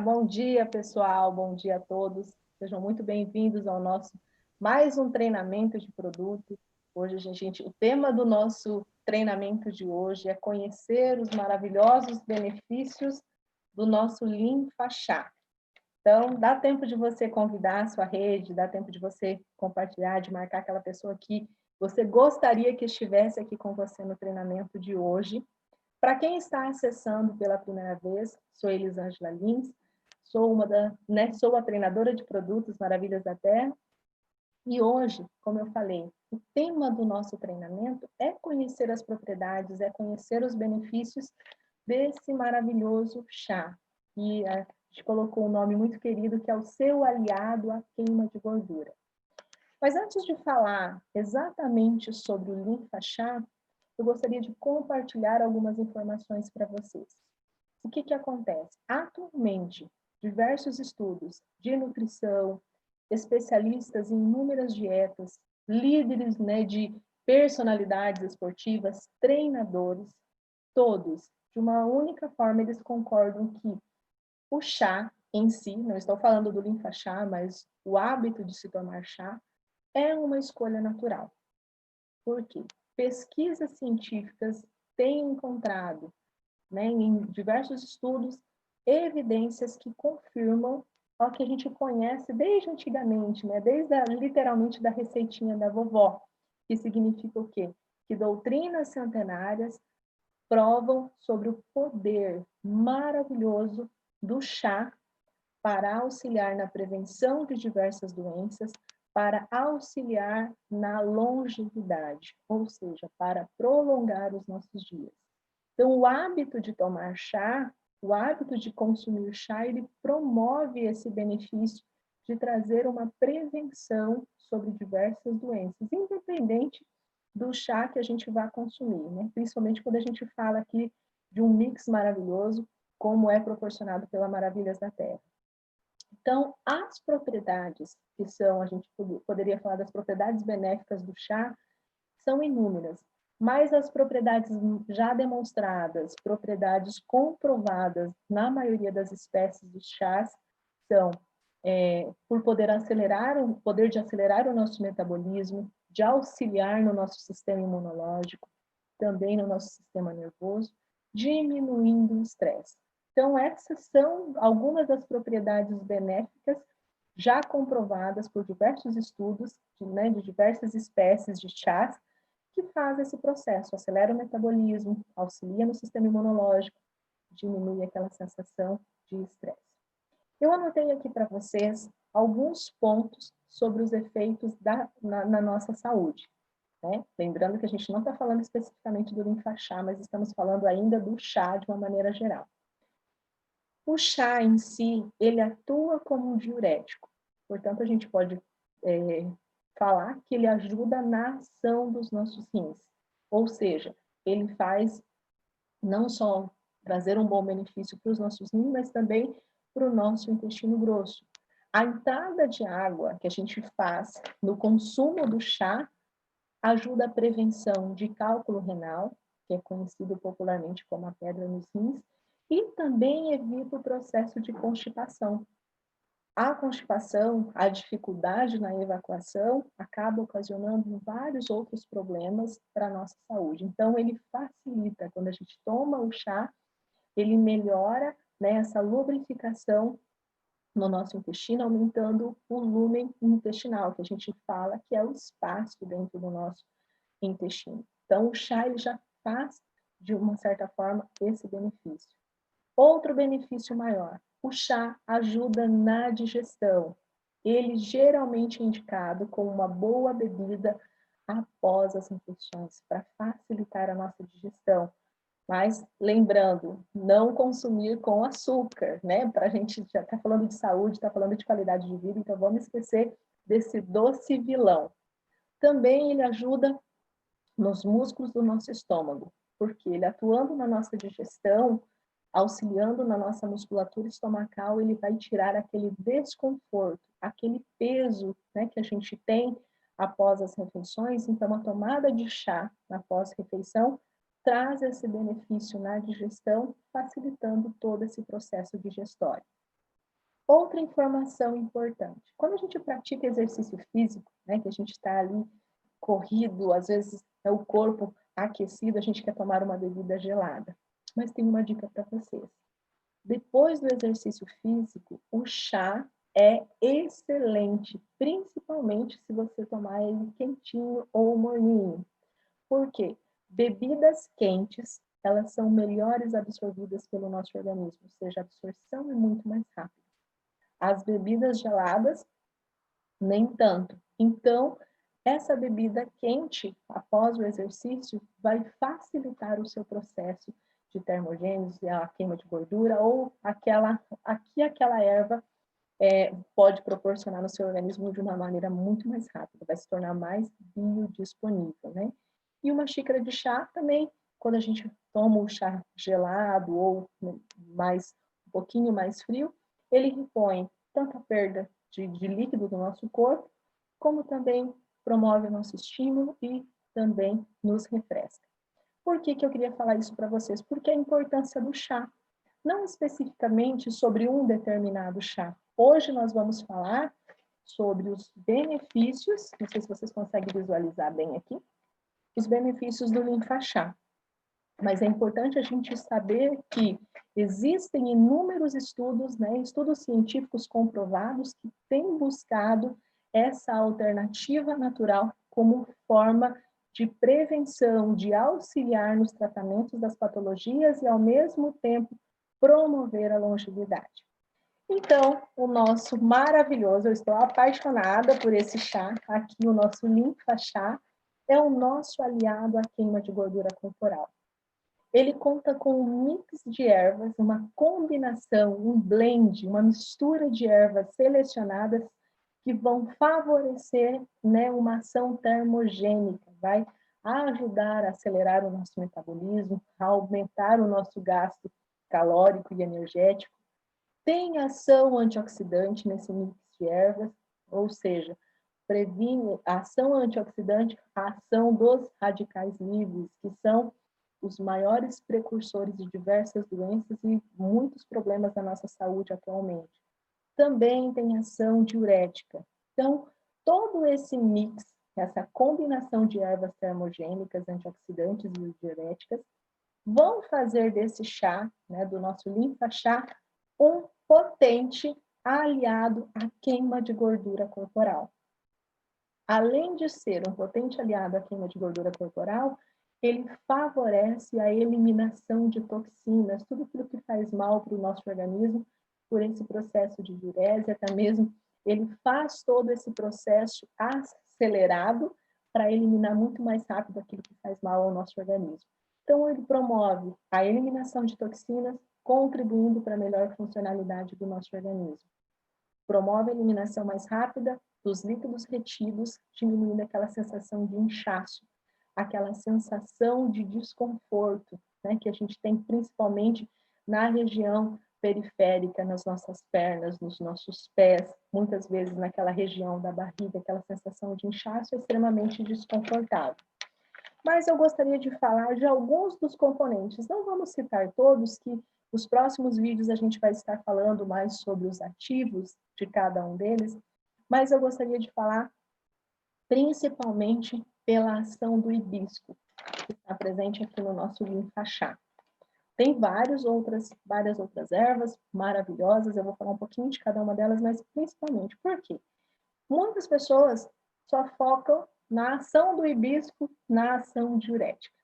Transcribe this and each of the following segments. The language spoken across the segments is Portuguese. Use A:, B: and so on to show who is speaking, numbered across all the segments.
A: Bom dia, pessoal. Bom dia a todos. Sejam muito bem-vindos ao nosso mais um treinamento de produto. Hoje, o tema do nosso treinamento de hoje é conhecer os maravilhosos benefícios do nosso Linfa Chá. Então, dá tempo de você convidar a sua rede, dá tempo de você compartilhar, de marcar aquela pessoa que você gostaria que estivesse aqui com você no treinamento de hoje. Para quem está acessando pela primeira vez, sou Elisângela Lins, sou a treinadora de produtos Maravilhas da Terra, e hoje, como eu falei, o tema do nosso treinamento é conhecer as propriedades, é conhecer os benefícios desse maravilhoso chá. E a gente colocou um nome muito querido, que é o seu aliado à queima de gordura. Mas antes de falar exatamente sobre o Linfa Chá, eu gostaria de compartilhar algumas informações para vocês. O que acontece? Atualmente, diversos estudos de nutrição, especialistas em inúmeras dietas, líderes, de personalidades esportivas, treinadores, todos, de uma única forma, eles concordam que o chá em si, não estou falando do Linfa Chá, mas o hábito de se tomar chá, é uma escolha natural. Por quê? Pesquisas científicas têm encontrado, em diversos estudos, evidências que confirmam o que a gente conhece desde antigamente, literalmente da receitinha da vovó, que significa o quê? Que doutrinas centenárias provam sobre o poder maravilhoso do chá para auxiliar na prevenção de diversas doenças, para auxiliar na longevidade, ou seja, para prolongar os nossos dias. Então, o hábito de tomar chá, o hábito de consumir chá, ele promove esse benefício de trazer uma prevenção sobre diversas doenças, independente do chá que a gente vai consumir, né? Principalmente quando a gente fala aqui de um mix maravilhoso, como é proporcionado pela Maravilhas da Terra. Então, as propriedades que são, a gente poderia falar das propriedades benéficas do chá, são inúmeras, mas as propriedades já demonstradas, propriedades comprovadas na maioria das espécies de chás, são por poder de acelerar o nosso metabolismo, de auxiliar no nosso sistema imunológico, também no nosso sistema nervoso, diminuindo o estresse. Então, essas são algumas das propriedades benéficas já comprovadas por diversos estudos, de diversas espécies de chás, que faz esse processo, acelera o metabolismo, auxilia no sistema imunológico, diminui aquela sensação de estresse. Eu anotei aqui para vocês alguns pontos sobre os efeitos na nossa saúde. Né? Lembrando que a gente não está falando especificamente do Linfa Chá, mas estamos falando ainda do chá de uma maneira geral. O chá em si, ele atua como um diurético. Portanto, a gente pode falar que ele ajuda na ação dos nossos rins. Ou seja, ele faz não só trazer um bom benefício para os nossos rins, mas também para o nosso intestino grosso. A entrada de água que a gente faz no consumo do chá ajuda a prevenção de cálculo renal, que é conhecido popularmente como a pedra nos rins, e também evita o processo de constipação. A constipação, a dificuldade na evacuação, acaba ocasionando vários outros problemas para a nossa saúde. Então, ele facilita, quando a gente toma o chá, ele melhora, essa lubrificação no nosso intestino, aumentando o lúmen intestinal, que a gente fala que é o espaço dentro do nosso intestino. Então, o chá ele já faz, de uma certa forma, esse benefício. Outro benefício maior, o chá ajuda na digestão. Ele geralmente é indicado como uma boa bebida após as refeições, para facilitar a nossa digestão. Mas, lembrando, não consumir com açúcar, né? Para a gente já está falando de saúde, está falando de qualidade de vida, então vamos esquecer desse doce vilão. Também ele ajuda nos músculos do nosso estômago, porque ele atuando na nossa digestão, auxiliando na nossa musculatura estomacal, ele vai tirar aquele desconforto, aquele peso, que a gente tem após as refeições. Então, a tomada de chá após refeição traz esse benefício na digestão, facilitando todo esse processo digestório. Outra informação importante, quando a gente pratica exercício físico, né, que a gente está ali corrido, às vezes é o corpo aquecido, a gente quer tomar uma bebida gelada. Mas tem uma dica para vocês. Depois do exercício físico, o chá é excelente, principalmente se você tomar ele quentinho ou morninho. Por quê? Bebidas quentes, elas são melhores absorvidas pelo nosso organismo, ou seja, a absorção é muito mais rápida. As bebidas geladas, nem tanto. Então, essa bebida quente, após o exercício, vai facilitar o seu processo de termogênese, a queima de gordura, ou aquela erva pode proporcionar no seu organismo de uma maneira muito mais rápida, vai se tornar mais biodisponível, né? E uma xícara de chá também, quando a gente toma o chá gelado ou um pouquinho mais frio, ele repõe tanto a perda de líquido do nosso corpo, como também promove o nosso estímulo e também nos refresca. Por que eu queria falar isso para vocês? Porque a importância do chá, não especificamente sobre um determinado chá. Hoje nós vamos falar sobre os benefícios, não sei se vocês conseguem visualizar bem aqui, os benefícios do linfa-chá. Mas é importante a gente saber que existem inúmeros estudos, né, estudos científicos comprovados que têm buscado essa alternativa natural como forma de prevenção, de auxiliar nos tratamentos das patologias e, ao mesmo tempo, promover a longevidade. Então, o nosso maravilhoso, eu estou apaixonada por esse chá, aqui o nosso linfa-chá, é o nosso aliado à queima de gordura corporal. Ele conta com um mix de ervas, uma combinação, um blend, uma mistura de ervas selecionadas que vão favorecer, né, uma ação termogênica, vai ajudar a acelerar o nosso metabolismo, a aumentar o nosso gasto calórico e energético. Tem ação antioxidante nesse mix de ervas, ou seja, previne a ação antioxidante, a ação dos radicais livres, que são os maiores precursores de diversas doenças e muitos problemas da nossa saúde atualmente. Também tem ação diurética. Então, todo esse mix, essa combinação de ervas termogênicas, antioxidantes e diuréticas, vão fazer desse chá, né, do nosso linfa-chá, um potente aliado à queima de gordura corporal. Além de ser um potente aliado à queima de gordura corporal, ele favorece a eliminação de toxinas, tudo aquilo que faz mal para o nosso organismo, por esse processo de diurese, até mesmo ele faz todo esse processo acelerado para eliminar muito mais rápido aquilo que faz mal ao nosso organismo. Então, ele promove a eliminação de toxinas, contribuindo para a melhor funcionalidade do nosso organismo. Promove a eliminação mais rápida dos líquidos retidos, diminuindo aquela sensação de inchaço, aquela sensação de desconforto, né, que a gente tem principalmente na região periférica, nas nossas pernas, nos nossos pés, muitas vezes naquela região da barriga, aquela sensação de inchaço é extremamente desconfortável. Mas eu gostaria de falar de alguns dos componentes. Não vamos citar todos, que nos próximos vídeos a gente vai estar falando mais sobre os ativos de cada um deles, mas eu gostaria de falar principalmente pela ação do hibisco, que está presente aqui no nosso linfa-chá. Tem várias outras ervas maravilhosas, eu vou falar um pouquinho de cada uma delas, mas principalmente por quê? Muitas pessoas só focam na ação do hibisco, na ação diurética.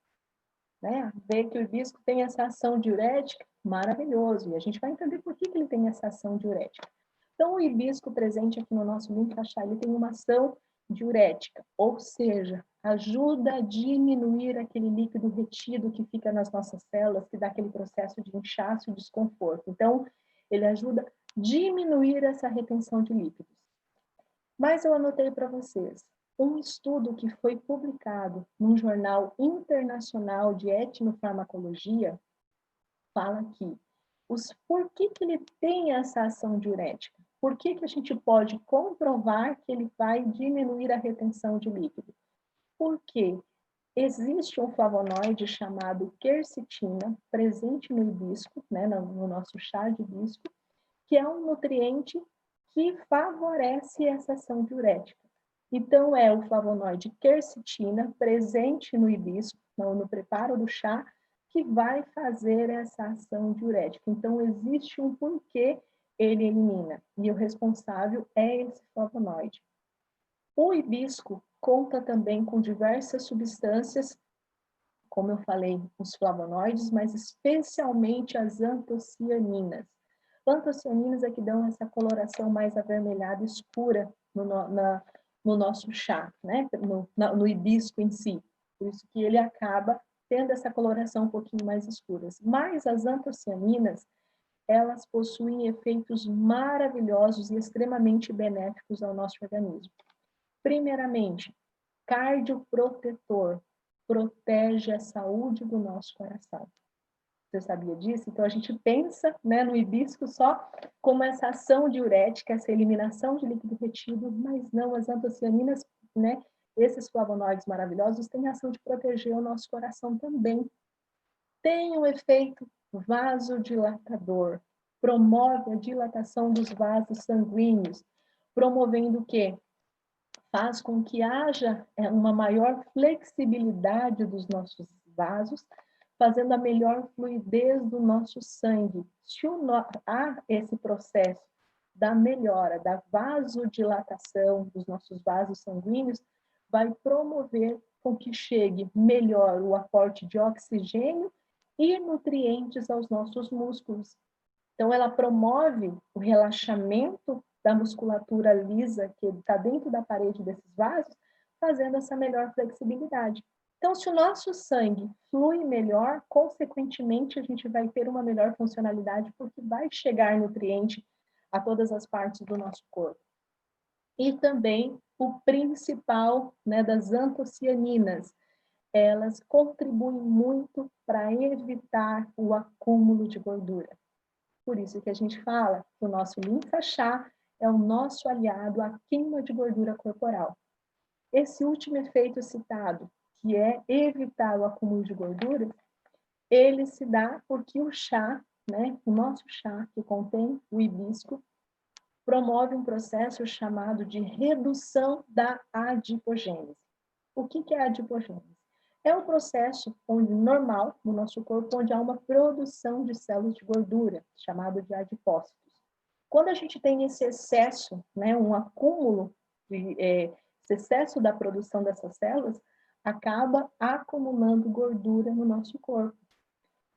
A: Né? Ver que o hibisco tem essa ação diurética, maravilhoso, e a gente vai entender por que ele tem essa ação diurética. Então, o hibisco presente aqui no nosso linfa-chá, ele tem uma ação diurética, ou seja, ajuda a diminuir aquele líquido retido que fica nas nossas células, que dá aquele processo de inchaço e desconforto. Então, ele ajuda a diminuir essa retenção de líquidos. Mas eu anotei para vocês um estudo que foi publicado num jornal internacional de etnofarmacologia, fala que por que ele tem essa ação diurética? Por que a gente pode comprovar que ele vai diminuir a retenção de líquido? Porque existe um flavonoide chamado quercetina, presente no hibisco, né, no nosso chá de hibisco, que é um nutriente que favorece essa ação diurética. Então, é o flavonoide quercetina, presente no hibisco, no preparo do chá, que vai fazer essa ação diurética. Então, existe um porquê ele elimina, e o responsável é esse flavonoide. O hibisco conta também com diversas substâncias, como eu falei, os flavonoides, mas especialmente as antocianinas. Antocianinas é que dão essa coloração mais avermelhada escura no nosso chá, né? No hibisco em si. Por isso que ele acaba tendo essa coloração um pouquinho mais escura. Mas as antocianinas, elas possuem efeitos maravilhosos e extremamente benéficos ao nosso organismo. Primeiramente, cardioprotetor, protege a saúde do nosso coração. Você sabia disso? Então, a gente pensa, né, no hibisco só como essa ação diurética, essa eliminação de líquido retido, mas não, as antocianinas, né, esses flavonoides maravilhosos, têm a ação de proteger o nosso coração também. Tem um efeito vasodilatador, promove a dilatação dos vasos sanguíneos, promovendo o quê? Faz com que haja uma maior flexibilidade dos nossos vasos, fazendo a melhor fluidez do nosso sangue. Se há esse processo da melhora, da vasodilatação dos nossos vasos sanguíneos, vai promover com que chegue melhor o aporte de oxigênio e nutrientes aos nossos músculos. Então, ela promove o relaxamento da musculatura lisa que está dentro da parede desses vasos, fazendo essa melhor flexibilidade. Então, se o nosso sangue flui melhor, consequentemente, a gente vai ter uma melhor funcionalidade, porque vai chegar nutriente a todas as partes do nosso corpo. E também o principal, né, das antocianinas, elas contribuem muito para evitar o acúmulo de gordura. Por isso que a gente fala que o nosso linfa-chá é o nosso aliado à queima de gordura corporal. Esse último efeito citado, que é evitar o acúmulo de gordura, ele se dá porque o chá, né, o nosso chá, que contém o hibisco, promove um processo chamado de redução da adipogênese. O que é a adipogênese? É um processo onde, normal no nosso corpo, onde há uma produção de células de gordura, chamado de adipócitos. Quando a gente tem esse excesso, né, um acúmulo, esse excesso da produção dessas células, acaba acumulando gordura no nosso corpo.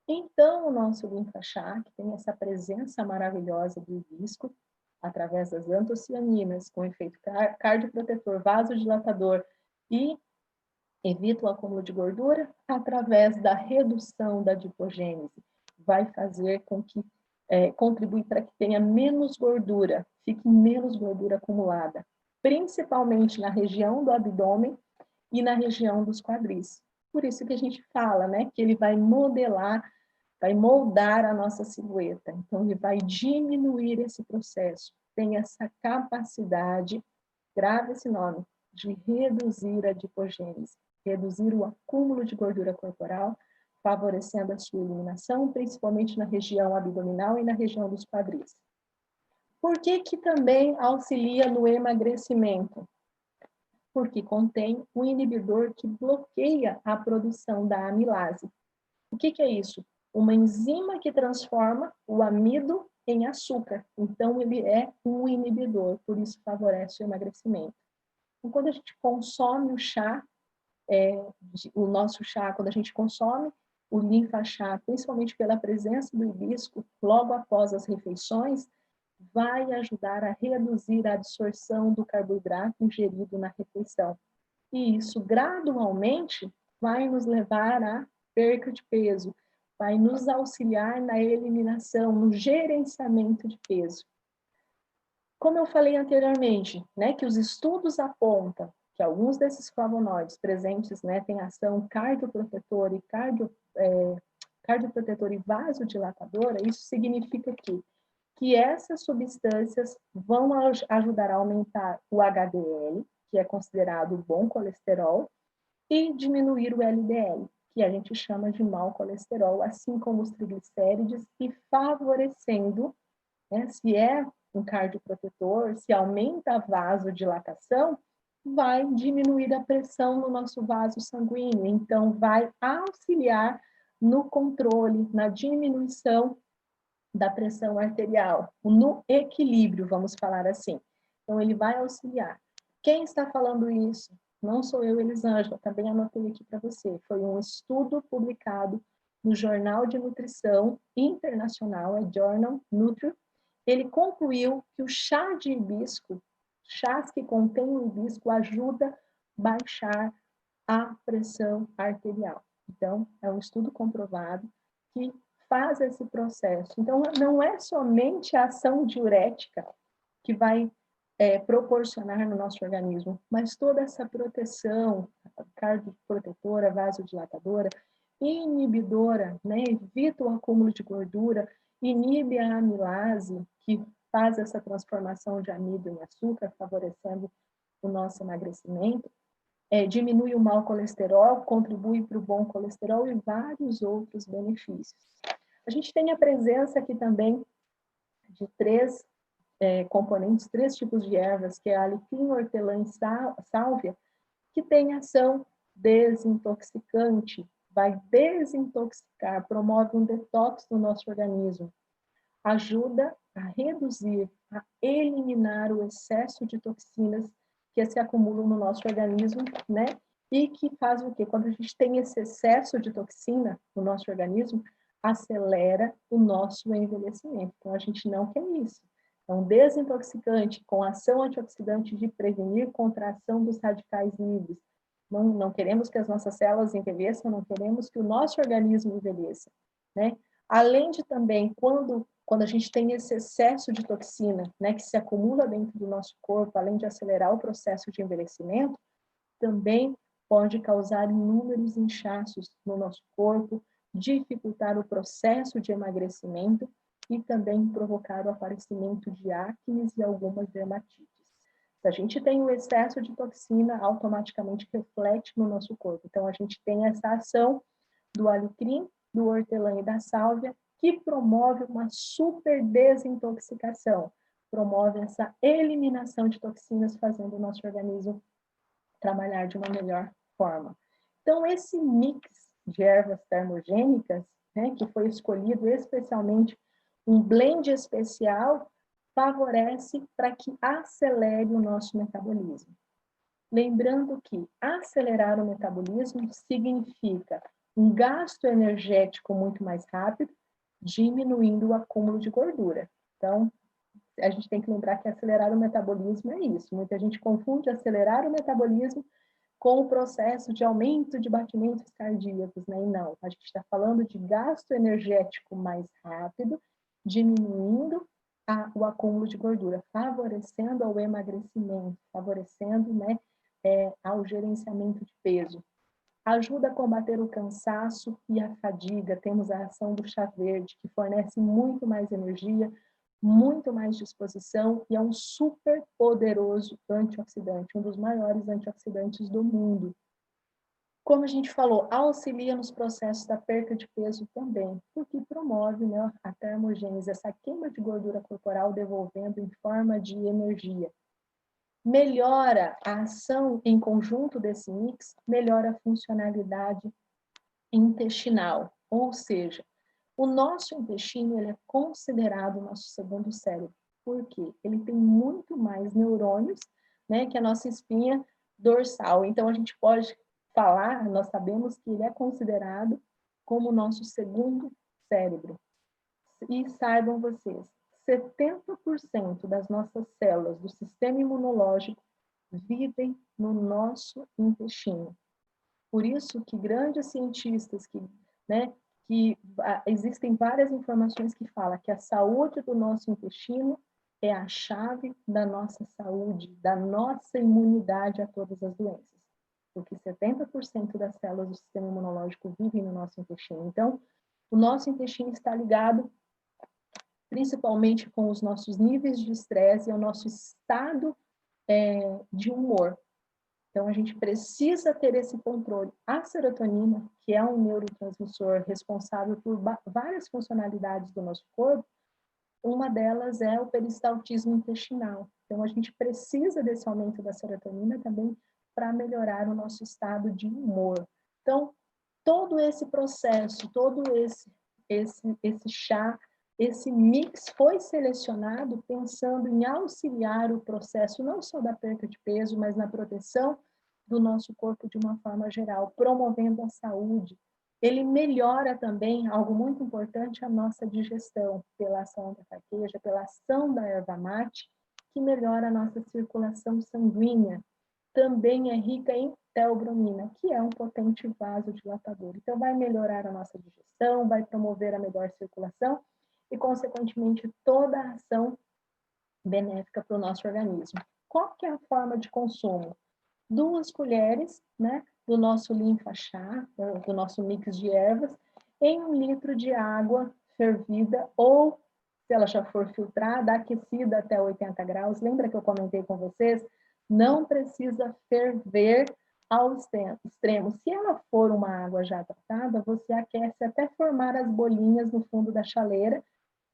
A: Então, o nosso linfa-chá, que tem essa presença maravilhosa do hibisco, através das antocianinas, com efeito cardioprotetor, vasodilatador e evita o acúmulo de gordura, através da redução da adipogênese, vai fazer com que contribui para que tenha menos gordura, fique menos gordura acumulada, principalmente na região do abdômen e na região dos quadris. Por isso que a gente fala, né, que ele vai modelar, vai moldar a nossa silhueta. Então, ele vai diminuir esse processo. Tem essa capacidade, grave esse nome, de reduzir a adipogênese, reduzir o acúmulo de gordura corporal, favorecendo a sua eliminação, principalmente na região abdominal e na região dos quadris. Por que também auxilia no emagrecimento? Porque contém um inibidor que bloqueia a produção da amilase. O que é isso? Uma enzima que transforma o amido em açúcar. Então, ele é um inibidor, por isso favorece o emagrecimento. Então, quando a gente consome o chá, o nosso chá, quando a gente consome o linfa-chá, principalmente pela presença do hibisco, logo após as refeições, vai ajudar a reduzir a absorção do carboidrato ingerido na refeição. E isso, gradualmente, vai nos levar à perca de peso, vai nos auxiliar na eliminação, no gerenciamento de peso. Como eu falei anteriormente, né, que os estudos apontam que alguns desses flavonoides presentes, né, têm ação cardioprotetora cardioprotetora e vasodilatadora, isso significa que essas substâncias vão ajudar a aumentar o HDL, que é considerado bom colesterol, e diminuir o LDL, que a gente chama de mau colesterol, assim como os triglicérides, e favorecendo né? Se é um cardioprotetor, se aumenta a vasodilatação, vai diminuir a pressão no nosso vaso sanguíneo, então vai auxiliar no controle, na diminuição da pressão arterial, no equilíbrio, vamos falar assim. Então, ele vai auxiliar. Quem está falando isso? Não sou eu, Elisângela, também anotei aqui para você. Foi um estudo publicado no Jornal de Nutrição Internacional, é Journal Nutri. Ele concluiu que o chá de hibisco, chás que contêm o hibisco, ajuda a baixar a pressão arterial. Então, é um estudo comprovado que faz esse processo. Então, não é somente a ação diurética que vai proporcionar no nosso organismo, mas toda essa proteção cardioprotetora, vasodilatadora, inibidora, né? Evita o acúmulo de gordura, inibe a amilase, que faz essa transformação de amido em açúcar, favorecendo o nosso emagrecimento, diminui o mau colesterol, contribui para o bom colesterol e vários outros benefícios. A gente tem a presença aqui também de três componentes, três tipos de ervas, que é a alecrim, hortelã e sálvia, que tem ação desintoxicante, vai desintoxicar, promove um detox no nosso organismo, ajuda a reduzir, a eliminar o excesso de toxinas que se acumulam no nosso organismo, né? E que faz o quê? Quando a gente tem esse excesso de toxina no nosso organismo, acelera o nosso envelhecimento. Então, a gente não quer isso. É um desintoxicante com ação antioxidante de prevenir contração dos radicais livres. Não queremos que as nossas células envelheçam, não queremos que o nosso organismo envelheça, né? Além de também, quando a gente tem esse excesso de toxina, né, que se acumula dentro do nosso corpo, além de acelerar o processo de envelhecimento, também pode causar inúmeros inchaços no nosso corpo, dificultar o processo de emagrecimento e também provocar o aparecimento de acne e algumas dermatites. Se a gente tem um excesso de toxina, automaticamente reflete no nosso corpo. Então, a gente tem essa ação do alecrim, do hortelã e da sálvia, que promove uma super desintoxicação, promove essa eliminação de toxinas, fazendo o nosso organismo trabalhar de uma melhor forma. Então, esse mix de ervas termogênicas, né, que foi escolhido especialmente, um blend especial, favorece para que acelere o nosso metabolismo. Lembrando que acelerar o metabolismo significa um gasto energético muito mais rápido, diminuindo o acúmulo de gordura. Então, a gente tem que lembrar que acelerar o metabolismo é isso. Muita gente confunde acelerar o metabolismo com o processo de aumento de batimentos cardíacos, né? E não, a gente está falando de gasto energético mais rápido, diminuindo o acúmulo de gordura, favorecendo ao emagrecimento, favorecendo, né, ao gerenciamento de peso. Ajuda a combater o cansaço e a fadiga. Temos a ação do chá verde, que fornece muito mais energia, muito mais disposição e é um super poderoso antioxidante, um dos maiores antioxidantes do mundo. Como a gente falou, auxilia nos processos da perda de peso também, porque promove, né, a termogênese, essa queima de gordura corporal, devolvendo em forma de energia. Melhora a ação em conjunto desse mix, melhora a funcionalidade intestinal, ou seja, o nosso intestino ele é considerado o nosso segundo cérebro. Por quê? Ele tem muito mais neurônios, né, que a nossa espinha dorsal. Então, a gente pode falar, nós sabemos que ele é considerado como o nosso segundo cérebro. E saibam vocês, 70% das nossas células do sistema imunológico vivem no nosso intestino. Por isso que grandes cientistas que existem várias informações que falam que a saúde do nosso intestino é a chave da nossa saúde, da nossa imunidade a todas as doenças. Porque 70% das células do sistema imunológico vivem no nosso intestino. Então, o nosso intestino está ligado principalmente com os nossos níveis de estresse e o nosso estado de humor. Então, a gente precisa ter esse controle. A serotonina, que é um neurotransmissor responsável por várias funcionalidades do nosso corpo, uma delas é o peristaltismo intestinal. Então, a gente precisa desse aumento da serotonina também para melhorar o nosso estado de humor. Então, todo esse processo, todo esse chá, esse mix foi selecionado pensando em auxiliar o processo não só da perda de peso, mas na proteção do nosso corpo de uma forma geral, promovendo a saúde. Ele melhora também, algo muito importante, a nossa digestão, pela ação da carqueja, pela ação da erva mate, que melhora a nossa circulação sanguínea. Também é rica em teobromina, que é um potente vasodilatador. Então, vai melhorar a nossa digestão, vai promover a melhor circulação e, consequentemente, toda a ação benéfica para o nosso organismo. Qual que é a forma de consumo? 2 colheres, né, do nosso linfa chá, do nosso mix de ervas, em 1 litro de água fervida ou, se ela já for filtrada, aquecida até 80 graus. Lembra que eu comentei com vocês? Não precisa ferver ao extremo. Se ela for uma água já tratada, você aquece até formar as bolinhas no fundo da chaleira,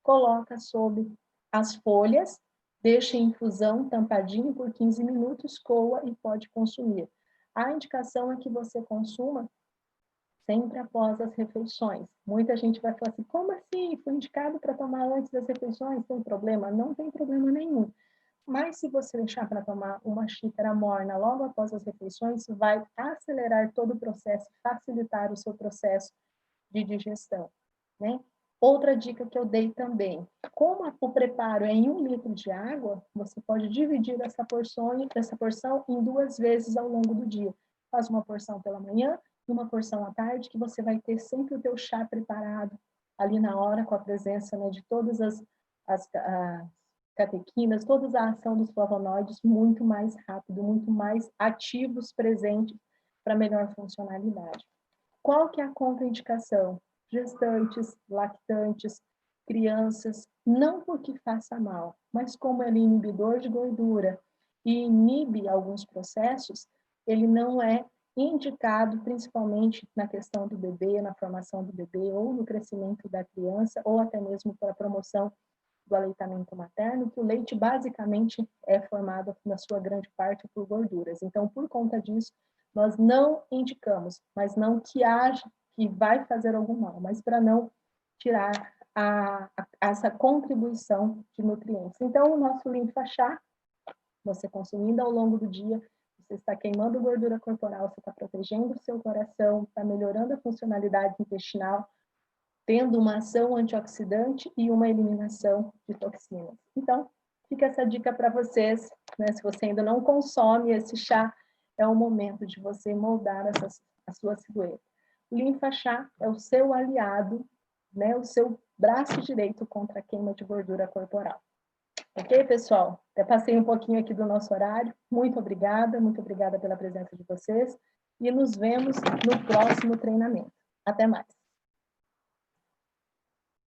A: coloca sobre as folhas, deixa em infusão tampadinho por 15 minutos, coa e pode consumir. A indicação é que você consuma sempre após as refeições. Muita gente vai falar assim, como assim? Foi indicado para tomar antes das refeições? Tem problema? Não tem problema nenhum. Mas se você deixar para tomar uma xícara morna logo após as refeições, vai acelerar todo o processo, facilitar o seu processo de digestão, né? Outra dica que eu dei também, como o preparo é em 1 litro de água, você pode dividir essa porção em 2 vezes ao longo do dia. Faz uma porção pela manhã e uma porção à tarde, que você vai ter sempre o teu chá preparado ali na hora, com a presença, né, de todas as catequinas, toda a ação dos flavonoides muito mais rápido, muito mais ativos presentes para melhor funcionalidade. Qual que é a contraindicação? Gestantes, lactantes, crianças, não porque faça mal, mas como ele é inibidor de gordura e inibe alguns processos, ele não é indicado principalmente na questão do bebê, na formação do bebê, ou no crescimento da criança, ou até mesmo para a promoção do aleitamento materno, que o leite basicamente é formado, na sua grande parte, por gorduras. Então, por conta disso, nós não indicamos, mas não que haja, que vai fazer algum mal, mas para não tirar essa contribuição de nutrientes. Então, o nosso linfa chá, você consumindo ao longo do dia, você está queimando gordura corporal, você está protegendo o seu coração, está melhorando a funcionalidade intestinal, tendo uma ação antioxidante e uma eliminação de toxinas. Então, fica essa dica para vocês, né? Se você ainda não consome esse chá, é o momento de você moldar a sua silhueta. O linfa chá é o seu aliado, né? O seu braço direito contra a queima de gordura corporal. Ok, pessoal? Eu passei um pouquinho aqui do nosso horário. Muito obrigada pela presença de vocês e nos vemos no próximo treinamento. Até mais.